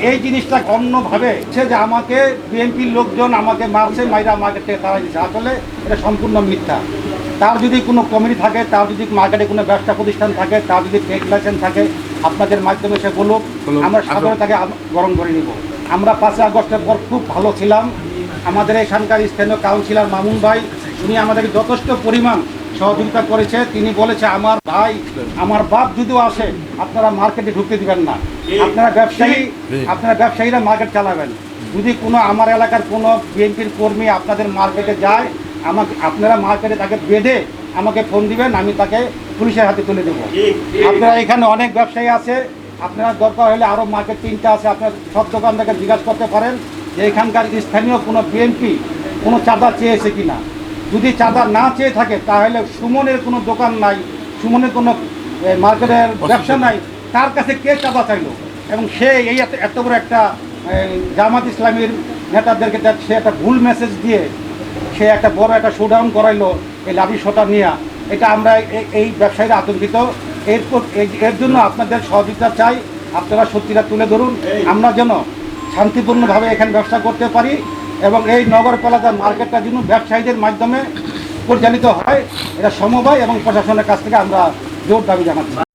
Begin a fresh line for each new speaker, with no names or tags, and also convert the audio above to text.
এই জিনিসটা অন্যভাবে সে যে আমাকে বিএনপির লোকজন আমাকে মারছে, মাইরা মার্কেট থেকে তাড়াই দিচ্ছে, আসলে এটা সম্পূর্ণ মিথ্যা। তার যদি কোনো কমিটি থাকে, তার যদি মার্কেটে কোনো ব্যবসা প্রতিষ্ঠান থাকে, তার যদি ট্রেড লাইসেন্স থাকে, আপনাদের মাধ্যমে সে বলুক, আমরা সাধারণ তাকে গ্রহণ করে নিব। আমরা 5 আগস্টের পর খুব ভালো ছিলাম। আমাদের এখানকার স্থানীয় কাউন্সিলর মামুন ভাই, উনি আমাদেরকে যথেষ্ট পরিমাণ সহযোগিতা করেছে। তিনি বলেছে, আমার ভাই, আমার বাপ যদিও আসে, আপনারা মার্কেটে ঢুকতে দিবেন না, আপনারা ব্যবসায়ীরা মার্কেট চালাবেন। যদি কোনো আমার এলাকার কোনো বিএনপির কর্মী আপনাদের মার্কেটে যায়, আপনারা মার্কেটে তাকে বেঁধে আমাকে ফোন দিবেন, আমি তাকে পুলিশের হাতে তুলে দেবো। আপনারা এখানে অনেক ব্যবসায়ী আছে, আপনারা দরকার হলে আরও মার্কেট 3টা আছে, আপনার সব দোকান থেকে জিজ্ঞাসা করতে পারেন যে এখানকার স্থানীয় কোনো বিএনপি কোনো চাঁদা চেয়েছে কিনা। যদি চাঁদা না চেয়ে থাকে, তাহলে সুমনের কোনো দোকান নাই, সুমনের কোনো মার্কেটের ব্যবসা নাই, তার কাছে কে চাঁদা চাইলো? এবং সে এই এত বড় একটা জামাত ইসলামীর নেতাদেরকে সে একটা ভুল মেসেজ দিয়ে সে একটা বড় একটা শোডাউন করাইলো এই লাঠি সোটা নিয়ে। এটা আমরা এই ব্যবসায়ীরা আতঙ্কিত। এর জন্য আপনাদের সহযোগিতা চাই। আপনারা সত্যিটা তুলে ধরুন, আমরা যেন শান্তিপূর্ণভাবে এখানে ব্যবসা করতে পারি এবং এই নগরপালিকার মার্কেটটা যেন ব্যবসায়ীদের মাধ্যমে পরিচালিত হয়। এটা সমবায় এবং প্রশাসনের কাছ থেকে আমরা জোর দাবি জানাচ্ছি।